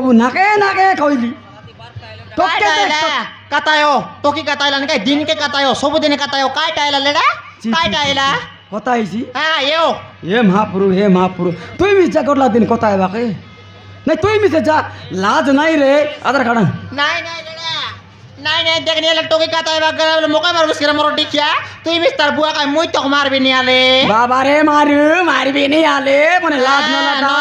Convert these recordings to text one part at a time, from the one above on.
ସବୁ ନାକେ ନାକେ କହିଲି काय टायला कातायो तो की कातायला नाही काय दिन के कातायो सबुदिन कातायो काय टायला लेडा काय टायला কথা হয়েছি हा येऊ হে মহাপুরু তুই মিছা করলা দিন কথা বাকে নাই তুই মিছে যা লাজ নাই রে আধার কার্ড नाही नाही लेडा नाही नाही देखने याला टोकी काताय बघ मोका मार बस मोर डिख्या तू मिस्टर बुआ काय मुई तो मारबी नाही आले বাবা রে মারবি নি আলে মানে লাজ না লাগা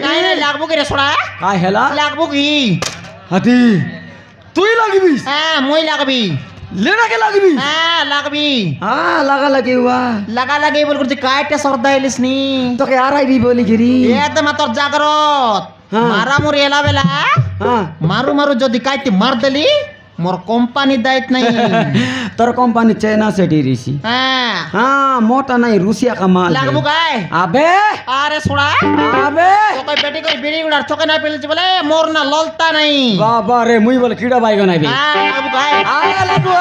नाही नाही लागबो की रे सोडा काय হেলা लागबो की হাতি তুই লাগিবিস हा मुई लागबी লেনাকে লাগিবি हा लागबी লাগা লাগি হুয়া लगा लगे बोल करते काय त्या सरदायलीस नी তোকে আর আইবি বলি গিরি एकदम तर जागरत हा. मारा मोर याला बेला হ্যাঁ मारू मारू যদি काय ती मार देली मोर कंपनी दायत नाही তোর কোম্পানি চায়না से डिरिसी हा हाँ मोटा नहीं रूसिया का माल है। लागबो काय अबे अरे सोडा अबे तो काय बेटी कोई बिड़ी गुडार चोके ना पेलची बोले मोर ना ललता नाही बाबा रे मुई बोले कीड़ा बाईगन आई बे हा लागबो काय आ लागू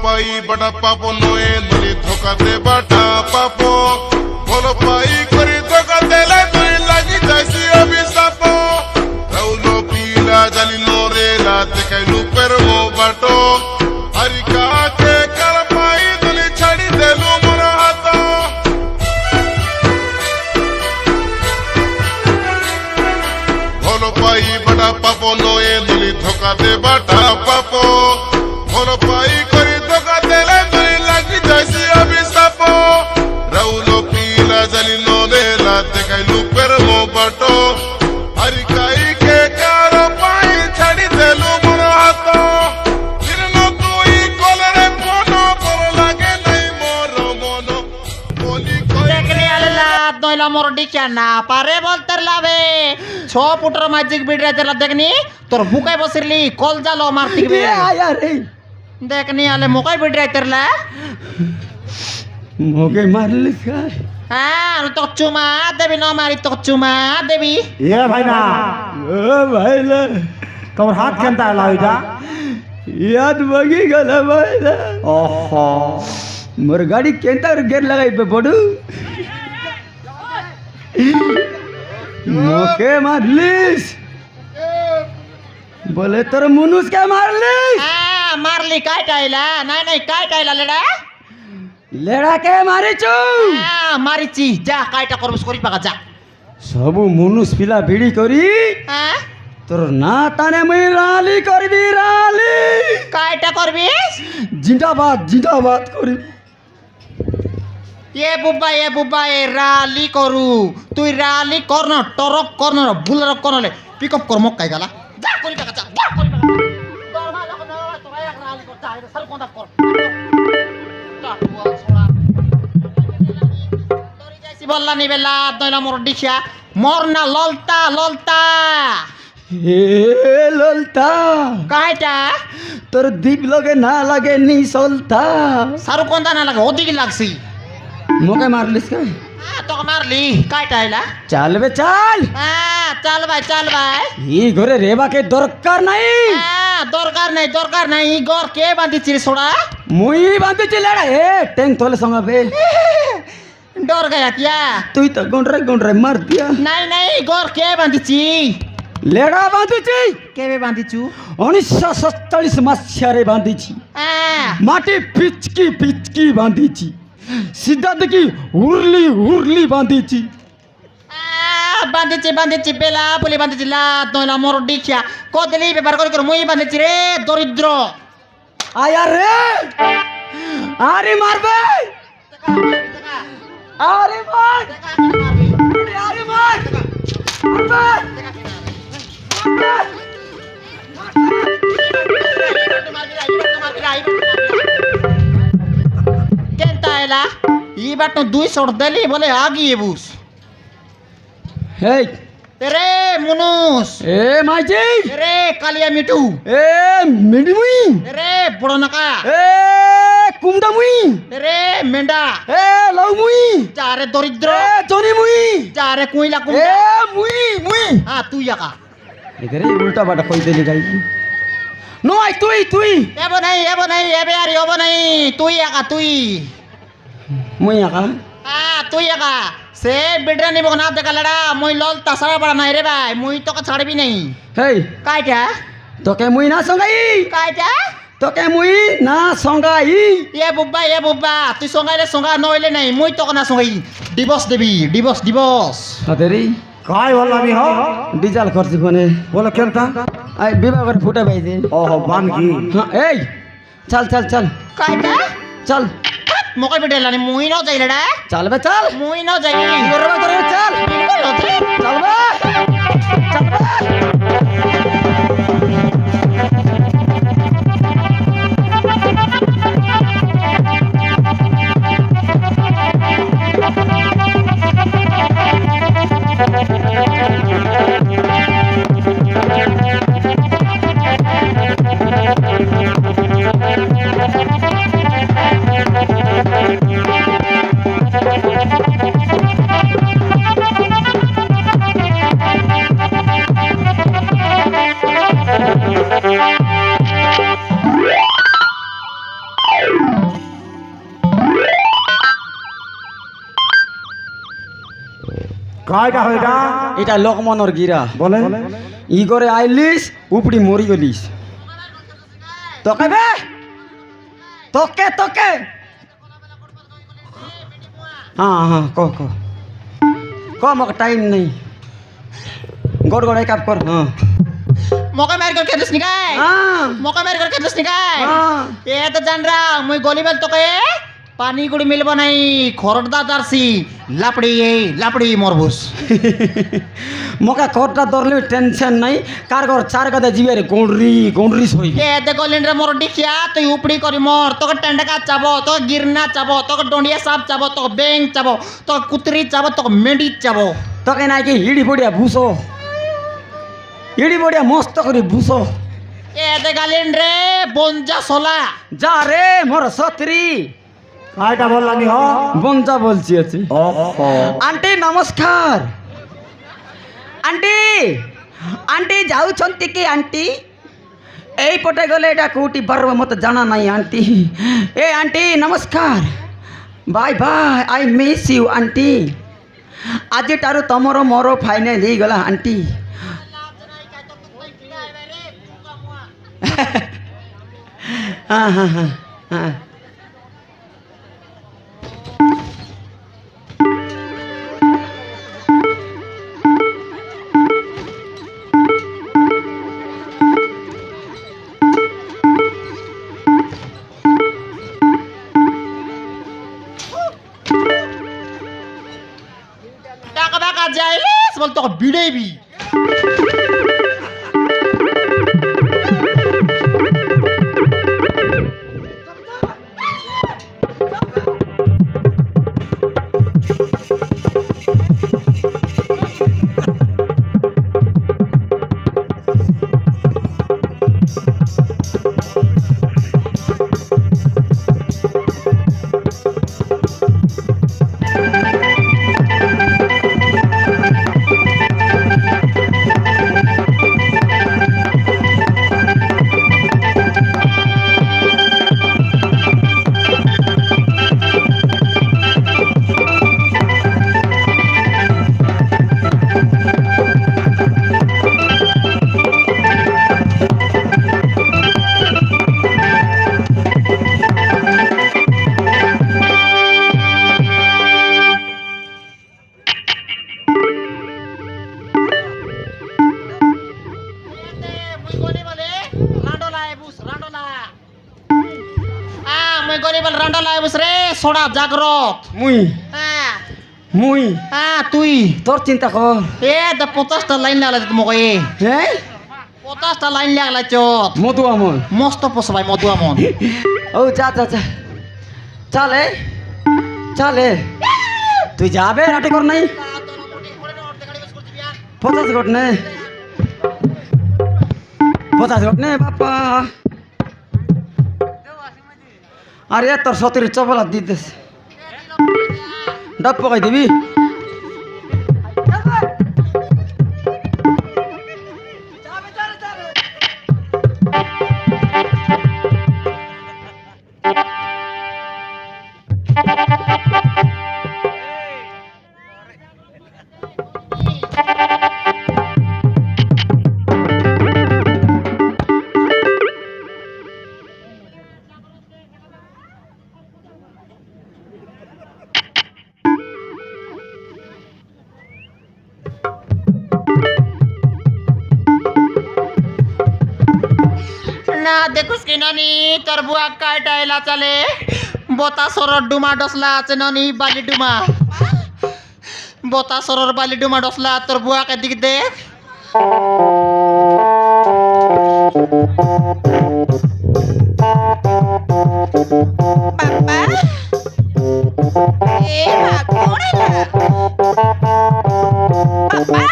पाई बड़ा पापो नोए दुली धोखा दे बड़ा पापो भलो पाई करी धोखा देले तुई लागी जैसी अभिशापो रौलो पीला जाली नोरे लाते कैलू पर वो बाटो हरिका के कर पाई दुली छड़ी देलू मोर हाथो পাই বড় পাপ নয় বলি ধোকা দেবাটা পাপ ভাল পাই করে ধোকা দেলে তুই লাগি যাইছি অভিশাপ রাউল পিলা জানি নদেলা দেখাইলু পেরম বাট হারি কাই কে কার পাই ছাড়ি দেলু মোর হাত ফিরন তুই কলরে ফোন পর লাগে নাই মোর মন বলি কই দেখনি আলে লাত নইলা মোর ডিকা না পারে বলতে লাভে 6 ফুটের ম্যাজিক বিড়ে তেলা দেখনি তোর বুকাই বসিরলি কল জালো মার দিবে আয়ার এই দেখনি আলে মুকাই বিড়ে তেরলা মোকে মারলিস কাই হ্যাঁ তো চুমা দেবি না মারি তো চুমা দেবি এ ভাই না ও ভাইলা তোমার হাত কেনতা এলা ওইটা याद बगी गला भाईला ওহো मोर गाड़ी केंता गेर लगाई पे पड़ू मोके मारलिस बोले तोर मुनुस के मारलिस হ্যাঁ মারলি কাইটাইলা নাই নাই কাইটাইলা লেডা लेड़ा के मारी चू হ্যাঁ মারিছি যা কাইটা করবস করি পাকা যা सबु मुनुस पिला भिड़ी करी হ্যাঁ तोर ना ताने मैं राली करबी राली কাইটা করবিস जिंदाबाद करी এ বুব্বা এ রালি করু তুই রালি করন টরক করন বুলার করলে পিক আপ কর মক্কাই গালা যা করি পাকা যা যা করি পাকা তোর ভালো কোন তোর এক রালি কর যা এটা সর কোন কর টাটুয়া ছোড়া তোরি যাইছি বললা নি বেলা দইলা মোর ডিখা মর না ললতা हे ललता কাইটা তোর দীপ লগে না লাগে নি সলতা সারু কোনটা না লাগে ওদিকে লাগছি মোকে মারলিস কে তোকে মারলি কাইটা আইলা চাল বে চাল হ্যাঁ চাল ভাই ই ঘরে রেবাকে দরকার নাই হ্যাঁ দরকার নাই গর কে বাঁধিছি রে ছোড়া মুই বাঁধিছি লেড়া এ ট্যাঙ্ক তোলে সঙ্গাবে ডর গায়া কিয়া তুই তো গুন্ডরে মার দিয়া নাই গর কে বাঁধিছি লেড়া বাঁধিছি কেবে বাঁধিছু 1947 মସିହାରେ ବାନ୍ଧିଛି হ্যাঁ ମାଟି ପିଚକି ବାନ୍ଧିଛି ସିଧା ଦେଖି ଉର୍ଲି ବାନ୍ଧିଛି বাঁধিছি বেলা বলে বাঁধিছি লাত নইলা মোর ডিখিয়া কদলি ব্যবহার করে মুই বাঁধিছি রে দরিদ্র আয়া রে আরে মারবে আরে মার আরে মার কেনতা এলা ই বাট 200 দেলি বলে আগিয়ে বুস হেই রে মুনুস এ মাইজি রে কালিয়া মিটু এ মিডিমুই রে বড় নাকা এ কুমডামুই রে মেন্ডা এ লাউমুই চারে দরিদ্র এ জনিমুই চারে কুইলা এ কুইলা মুই হ্যাঁ তুই একা इधर ही उल्टा बाटा कोई देली गाई नो आई तुई এব নাই এবে আর এব নাই তুই একা তুই मुई आका হ্যাঁ তুই একা সে বেডরা নিব না দেখা লড়া মই লল তাছাড়া পড়া নাই রে ভাই মই তোকে ছাড়বি নাই हे কাইটা तो के मुई ना संगाई কাইটা तो के मुई ना संगाई এ বুব্বা তুই সঙ্গাইলে সঙ্গা নইলে নাই মই তোকে না সঙ্গাই ডিভোর্স দেবি ডিভোর্স अदेरी काय বললাম হ डीजल खर्च बने বলে কেনতা आई विवाह कर फुटा भाई दे ওহো বান কি हां ए चल কাইটা चल মকই বেডলা নি মই ন যাইলড়া चल बे चल মই ন যাই गोरबा चल বিলকুল নথি चल बे चल बे কায়টা হইটা এটা লোকমনর গিরা বলে ই করে আইলিস উপড়ি মরি গলিস তোকে বে তোকে हाँ कह मक टाइम नहीं गोड़ गोड़ एक आप कर हाँ मौका मार कर खेदस नि काय मौका मार कर खेदस नि काय ए त जान रा मुई गोली बेल तो कहे पानी गुड़ी मिलबो नहीं खरडदा दारसी लापड़ी मरबुस मका खरटा दरले टेंशन नहीं कारगर चार गदे जीवे रे गोंडरी सोई ए देखो लिंडरे मोर डिखिया तो उपड़ी करी मोर तो टेंडका चाबो तो गिरना चाबो तो डोंडिया साप चाबो तो बेंग चाबो तो कुतरी चाबो तो मेंढी चाबो तो के ना कि हिडी बडिया भूसो हिडी बडिया मस्त करी भूसो ए देखा लिंडरे बंजा सोला जा रे मोर सत्री কাইটা বললাম হ বঞ্জা বলছি আছে আন্টি নমস্কার আন্টি আন্টি যাউছন্তি কি আন্টি এই পটে গলে এটা কোটি বারবা মতে জানা নাই আন্টি এ আন্টি নমস্কার bye bye I miss you aunty আজিটারু তমর মোর ফাইনাল হই গলা আন্টি হ্যাঁ হ্যাঁ হ্যাঁ হ্যাঁ जाइलिस बोल तो बिड़े भी सोड़ा जागरत मुई तुई তোর চিন্তা কর ए द 50টা লাইন লাগলা মকে হ্যাঁ 50টা লাইন লাগলা চত মধু আমন মস্ত পোষ ভাই মধু আমন ও যা যা যা চলে চলে তুই যাবে নাটক কর নাই 50 ঘট নে 50 ঘট নে বাপা আরে তোর সতের চপলা দিতেস ডাব পকাই দিবি देखुस कि नानी तोर बुआ काय टाइला चले बोता सरर डुमा डसला আছে नानी बाली डुमा बोता सरर बाली डुमा डसला तोर बुआ के दिख देख पापा ए मा कोण आहे पापा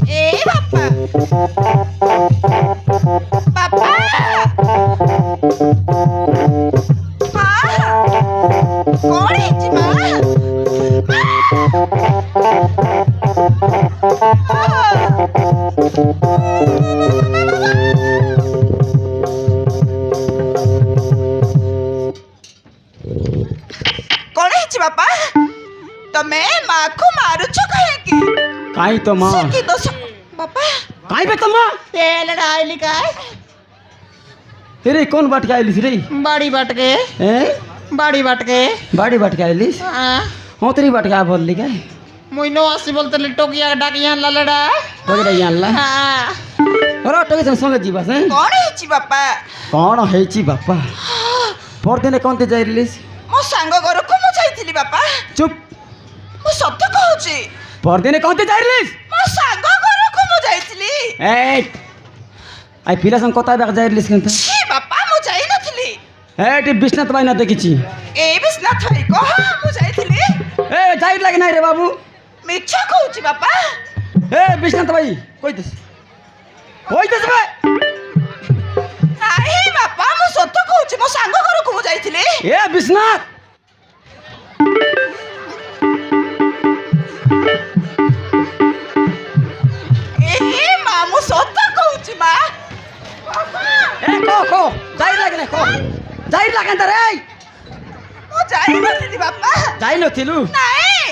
ए पापा पापा कोण आहे मा कोण आहे बापा તમે માખું મારું છો કાંઈ કાઈ તો માં શીખી દો છો બાપા કાઈ બે તમા ए लड़ाई लिखाई रे कौन बाट के आइलिस रे बाड़ी बट के हैं बाड़ी बट के बाड़ी बाट के आइलिस हाँ, हो तेरी बाट के बोल ली काय ମୁଇଁ ନ ଆସି ବୋଲଥିଲି ଟକିଆ ଡାକି ଆଣିଲା ଲେଡା ଟକିଟା ଆଣିଲା ର ଟକି ସଙ୍ଗେ ଯିବା ସେ କଣ ହେଇଛି ବାପା? କ'ଣ ହେଇଛି ବାପା? ପରଦିନେ କଣତେ ଯାଇରିଲିସ୍? ମୋ ସାଙ୍ଗ ଘରକୁ ମୁଁ ଯାଇଥିଲି ବାପା। ଚୁପ୍, ମୁଁ ସତ କହୁଛି। ପରଦିନେ କଣତେ ଯାଇରିଲିସ୍? ମୋ ସାଙ୍ଗ ଘରକୁ ମୁଁ ଯାଇଥିଲି। ଆଇ ପିଲା ସଙ୍ଗେ କଥା ହେବାକୁ ଯାଇରିଲିସ୍ କେନ୍ତା? छी ବାପା ମୁଁ ଯାଇନଥିଲି। ଏଠି ବିଶ୍ୱନାଥ ଭାଇ ନା ଦେଖିଛି। ଏଇ ବିଶ୍ୱନାଥ ଭାଇ କହ ମୁଁ ଯାଇଥିଲି। ଯାଇ ଲାଗି ନାଇଁ ରେ ବାବୁ। ମିଛ କହୁଛି ବାପା। ବିଶ୍ୱନାଥ ଭାଇ କହିଦେସ୍ କହିଦେସ୍ ବେ। ନାହିଁ ବାପା ମୁଁ ସତ କହୁଛି। ମୋ ସାଙ୍ଗ ଘରକୁ ମୁଁ ଯାଇଥିଲି। ବିଶ୍ୱନାଥ ମା ମୁଁ ସତ କହୁଛି ମା। କହ ଯାଇ ଲାଗି ନା କହ ଯାଇ ଲାଗେନ୍ତା ରେ। ମୁଁ ଯାଇନଥିଲି ବାପା। ଯାଇନଥିଲୁ? ନାଇଁ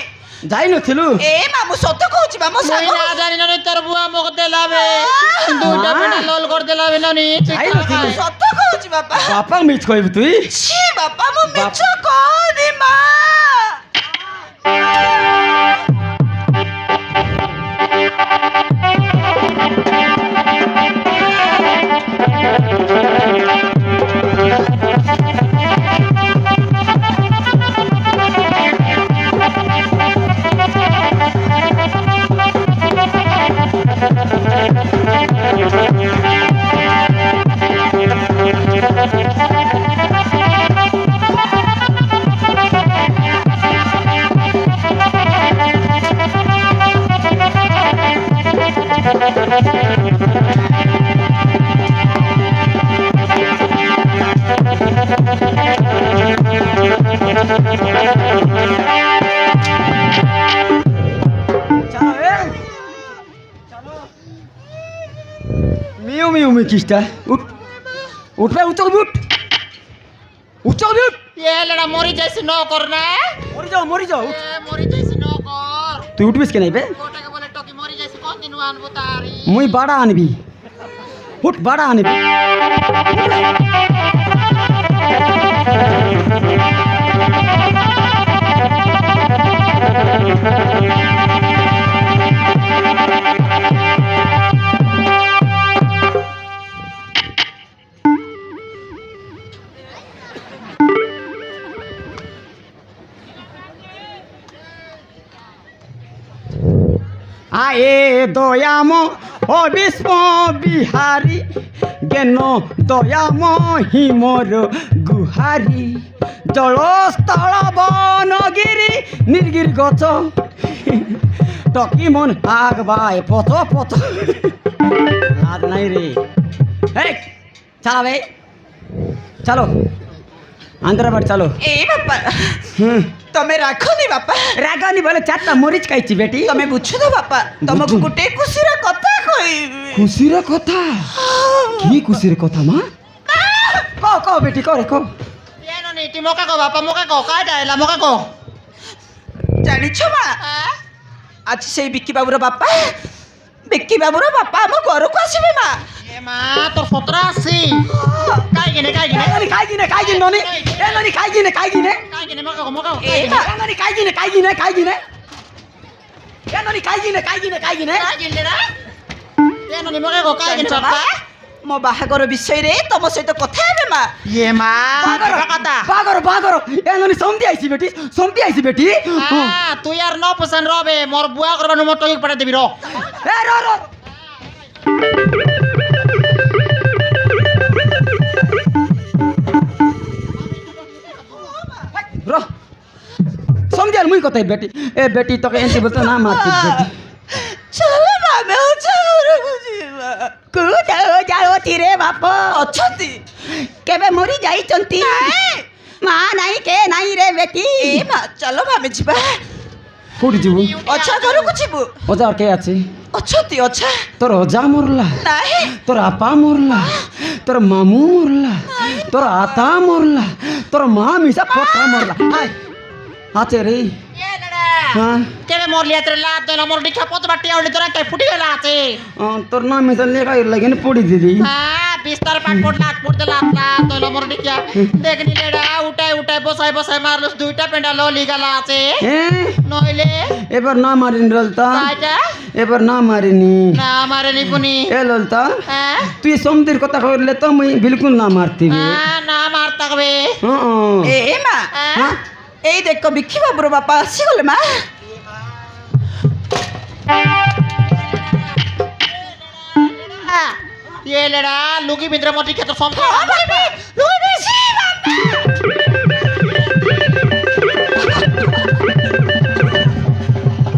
ଯାଇନଥିଲୁ? ମା ମୁଁ ସତ କହୁଛି ବା। ମୋ ମୁଇଁ ସାଙ୍ଗ ନା ଜାଣି ନନି ତୋର ବୁଆ ମଗ ଦେଲାବେ ଦୁଇଟା ପିଣ୍ଡା ଲୋଲ କରି ଦେଲାବେ ନନି ଯାଇନଥିଲୁ? ସତ କହୁଛି ବାପା। ବାପା ମିଛ କହିବୁ ତୁଇ? छी ବାପା ମୁଁ ମିଛ କହୁନି ମା। মিউ মিউ মিউ কিসটা উঠ উঠ রে উঠ উঠ উঠ উঠ এ লেডা মরি যাইছি ন কর না মরি যাও উঠ। মরি যাইছি ন কর তুই উঠবিস কে নাইবে? কোটাকে বলে টকি মরি যাইছি কোন দিন আনবো তারি মুই বাড়া আনবি। উঠ বাড়া আনবি। আয়ে দয়াম ও বিষ্ম বিহারী জ্ঞান দয়াম হিমর গুহারি জলস্থল বনগিরি নির্গির গছ টকি মন আগবাই পথ পথ লাজ নাই রে। চালা ভাই চলো আন্ধ্রা বাড়ি চলো। বাপা ତମେ ରାଗନି ବାପା। ରାଗନି ବୋଲେ ଚାରିଟା ମରିଚ ଖାଇଛି ବେଟି। ତମେ ବୁଝୁ ତ ବାପା ତମକୁ ଗୋଟେ ଖୁସିର କଥା କହିବି। ଖୁସିର କଥା? କି ଖୁସିର କଥା ମା? କହ ବେଟି କରେ କହ। ଏ ନନି ତି ମକା কো বাপা মকা কো কাটা এলা মকা কো ଜାଣିଛ ମା ଆଜି ସେଇ ବିକି ବାବୁର ବାପା ଆମ ଘରକୁ ଆସିବେ ମା। এ মা তোর সতরা আসি কাইগিনে ননি খাইগিনে ননি এ ননি খাইগিনে কাইগিনে মকা কো মকা এ মা ননি খাইগিনে এ ননি খাইগিনে কাইগিনে না এ ননি মকা কো কাইগিনে বাপা ମୋ ବାହାଘର ବିଷୟରେ ତମ ସହିତ କଥା ହେବେ ମା। এ মা কথা বাগর এ ননি সমতি আইছি বেটি তুই আর ন পছন্দ রবে মোর বুয়া করবানু মোর টকি পাঠা দিবি র এ র समझे मुई कत बेटी ए बेटी तो एंटी बोलते ना मारती बेटी चलो मामे उछा घरକୁ ଯିବା। जाओ रे बाप ଅଛନ୍ତି केबे मरी जाइचंती मां नाही के नाही रे बेटी ମା ଚାଲ ମାମେ ଯିବା। कोठी जीवु ଅଛା ଘରକୁ ଯିବୁ। ओजार के आछि ଅଛନ୍ତି ଅଛା तोर ओजा मरला ନାହିଁ तोर आपा मरला तोर मामू मरला तोर आता मरला तोर माँ मिसा पोता मरला आय आचे रे এ দাদা হ্যাঁ কেবে মরলি এত লাত দইলা মোর ডিখা পত বাটি আউলি তোরা কে ফুটি গেলা আছে তোর নাম মিশাল লেখা লাগে না পড়ি দিলি হ্যাঁ বিস্তার পাট পড় লাত পড়তে লাত লাত দইলা মোর ডিখা দেখনি লেডা উঠাই উঠাই বসাই বসাই মারলস দুইটা পেন্ডা ললি গেলা আছে হ্যাঁ নইলে এবার না মারিনি ললতা কাইটা এবার না মারিনি না মারে নিপুনি এ ললতা হ্যাঁ তুই সমতির কথা কইলে তো মুই বিলকুল না মারতিবি না মার থাকবে এ মা হ্যাঁ এই দেখো বিক্ষি বাবুর বাপা আসিগলে মা ये लेडा लुकी मित्र मोटी के तो समझा লুই বেশি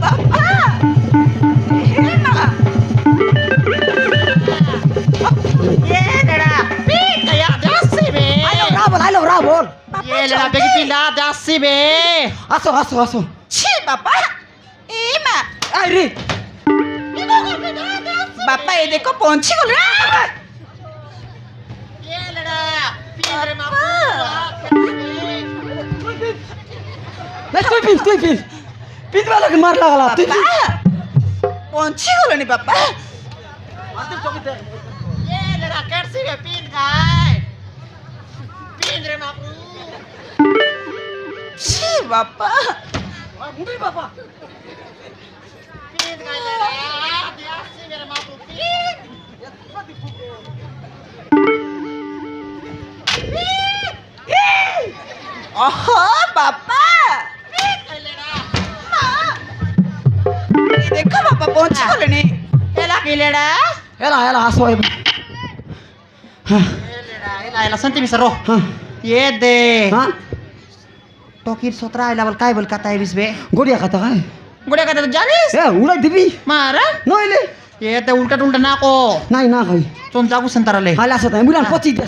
বাবা এ মা ये लेडा पीट गया दासी बे আইলো রাবল ये लेडा बेगी पिंडा दासी बे আসো আসো আসো ছি বাবা এ মা আই রে বাপা এই দেখো পৌঁছে গেল ये लेडा पीर मा তুই পিন পিন বালাকে মার লাগালা তুই পৌঁছে গেল নি বাবা ये लेडा कैसी बे पीन गाय पीन रे मा ছি বাবা বাবা पीन गाय लेडा दासी मेरे मा पीन ওহো বাবা ये लेडा এই দেখো বাবা পৌঁছে গেল নি एला की लेडा এলা এলা আসো এবার হ্যাঁ एला संति मिसरो হ্যাঁ ये दे হ্যাঁ टोकीर सोत्रा आइला बोल काय बोल काता बिस बे গড়িয়া কথা হয় गुड़े काता तो जानिस এ উড়াই দিবি मारा নইলে ये तो उल्टा उल्टा ना को নাই না কই चोन जागू संताराले হালা আসো তাই মুলান পচি দে